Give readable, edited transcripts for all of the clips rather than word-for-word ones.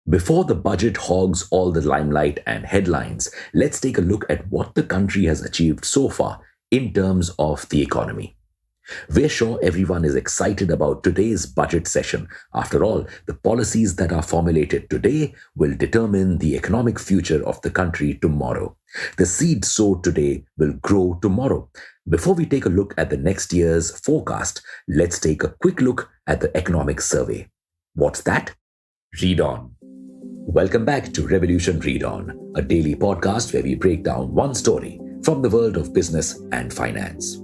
Before the budget hogs all the limelight and headlines, let's take a look at what the country has achieved so far in terms of the economy. We're sure everyone is excited about today's budget session. After all, the policies that are formulated today will determine the economic future of the country tomorrow. The seed sowed today will grow tomorrow. Before we take a look at the next year's forecast, let's take a quick look at the economic survey. What's that? Read on. Welcome back to Revolution Read On, a daily podcast where we break down one story from the world of business and finance.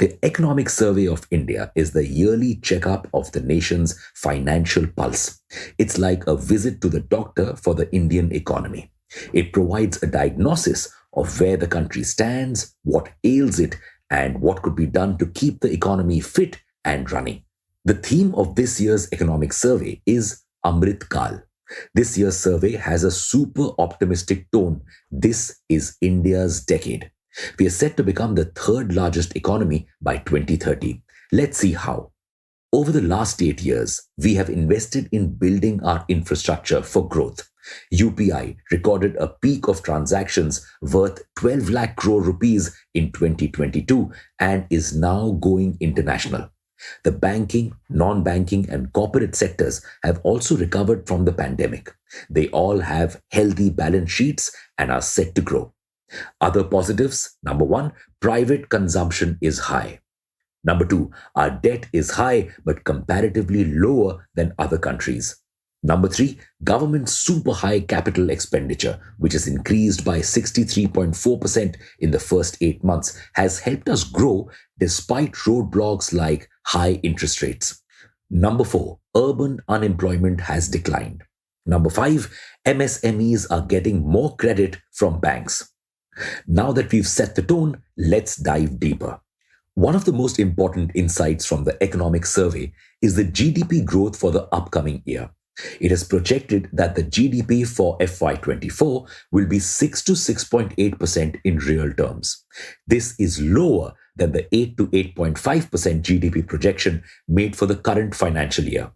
The Economic Survey of India is the yearly checkup of the nation's financial pulse. It's like a visit to the doctor for the Indian economy. It provides a diagnosis of where the country stands, what ails it, and what could be done to keep the economy fit and running. The theme of this year's economic survey is Amrit Kal. This year's survey has a super optimistic tone. This is India's decade. We are set to become the third largest economy by 2030. Let's see how. Over the last 8 years, we have invested in building our infrastructure for growth. UPI recorded a peak of transactions worth 12 lakh crore rupees in 2022 and is now going international. The banking, non-banking, and corporate sectors have also recovered from the pandemic. They all have healthy balance sheets and are set to grow. Other positives: number one, private consumption is high. Number two, our debt is high but comparatively lower than other countries. Number three, government super high capital expenditure, which has increased by 63.4% in the first 8 months, has helped us grow despite roadblocks like high interest rates. Number four, urban unemployment has declined. Number five, MSMEs are getting more credit from banks. Now that we've set the tone, let's dive deeper. One of the most important insights from the economic survey is the GDP growth for the upcoming year. It is projected that the GDP for FY24 will be 6 to 6.8% in real terms. This is lower than the 8 to 8.5% GDP projection made for the current financial year.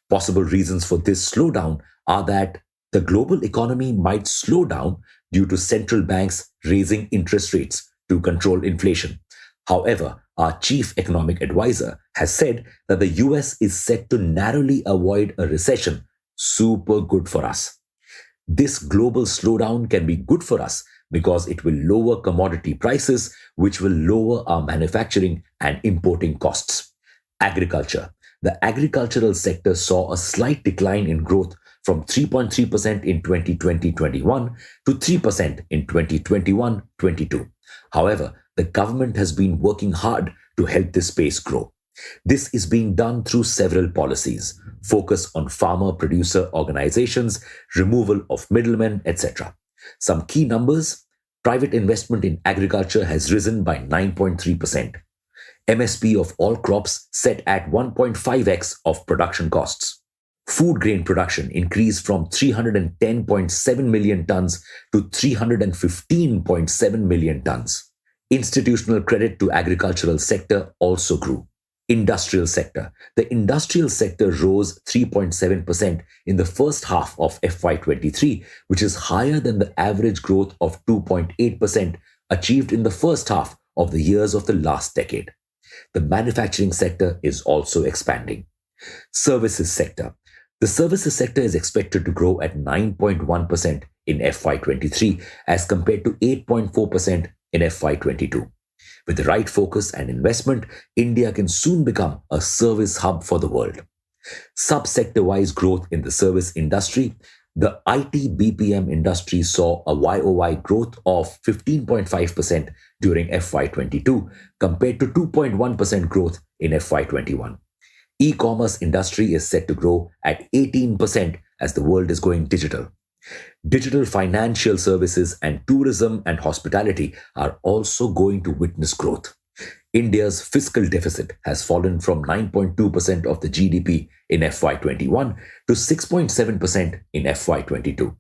Possible reasons for this slowdown are that the global economy might slow down due to central banks raising interest rates to control inflation. However, our chief economic advisor has said that the US is set to narrowly avoid a recession. Super good for us. This global slowdown can be good for us because it will lower commodity prices, which will lower our manufacturing and importing costs. Agriculture. The agricultural sector saw a slight decline in growth from 3.3% in 2020-21 to 3% in 2021-22. However, the government has been working hard to help this space grow. This is being done through several policies: focus on farmer-producer organizations, removal of middlemen, etc. Some key numbers: private investment in agriculture has risen by 9.3%. MSP of all crops set at 1.5x of production costs. Food grain production increased from 310.7 million tons to 315.7 million tons. Institutional credit to agricultural sector also grew. Industrial sector. The industrial sector rose 3.7% in the first half of FY23, which is higher than the average growth of 2.8% achieved in the first half of the years of the last decade. The manufacturing sector is also expanding. Services sector. The services sector is expected to grow at 9.1% in FY23 as compared to 8.4% in FY22. With the right focus and investment, India can soon become a service hub for the world. Subsector-wise growth in the service industry. The IT BPM industry saw a YOY growth of 15.5% during FY22 compared to 2.1% growth in FY21. E-commerce industry is set to grow at 18% as the world is going digital. Digital financial services and tourism and hospitality are also going to witness growth. India's fiscal deficit has fallen from 9.2% of the GDP in FY21 to 6.7% in FY22.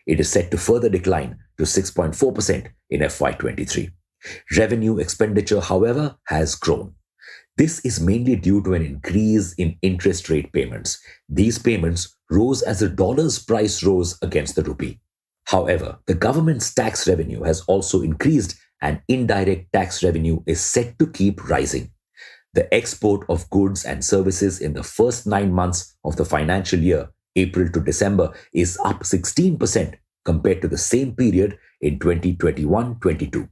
It is set to further decline to 6.4% in FY23. Revenue expenditure, however, has grown. This is mainly due to an increase in interest rate payments. These payments rose as the dollar's price rose against the rupee. However, the government's tax revenue has also increased and indirect tax revenue is set to keep rising. The export of goods and services in the first 9 months of the financial year, April to December, is up 16% compared to the same period in 2021-22.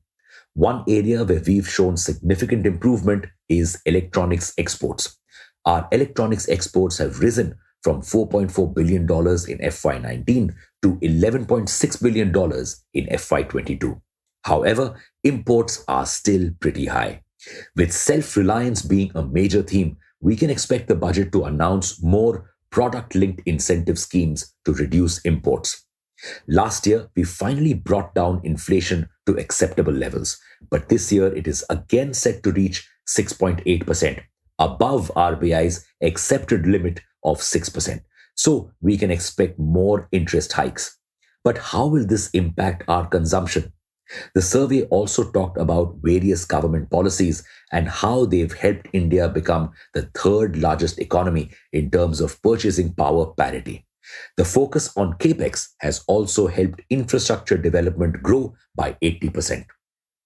One area where we've shown significant improvement is electronics exports. Our electronics exports have risen from $4.4 billion in FY19 to $11.6 billion in FY22. However, imports are still pretty high. With self reliance being a major theme, we can expect the budget to announce more product linked incentive schemes to reduce imports. Last year, we finally brought down inflation to acceptable levels, but this year it is again set to reach 6.8%, above RBI's accepted limit of 6%. So we can expect more interest hikes. But how will this impact our consumption? The survey also talked about various government policies and how they've helped India become the third largest economy in terms of purchasing power parity. The focus on capex has also helped infrastructure development grow by 80%.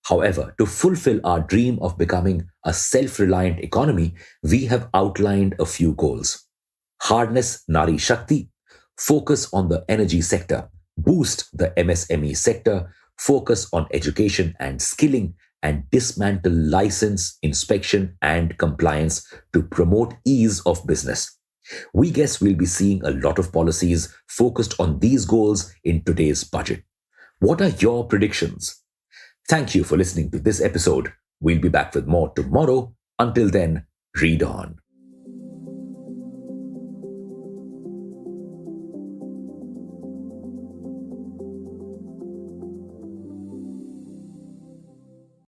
However, to fulfill our dream of becoming a self reliant economy, we have outlined a few goals. Harness Nari Shakti, focus on the energy sector, boost the MSME sector, focus on education and skilling, and dismantle license, inspection, and compliance to promote ease of business. We guess we'll be seeing a lot of policies focused on these goals in today's budget. What are your predictions? Thank you for listening to this episode. We'll be back with more tomorrow. Until then, read on.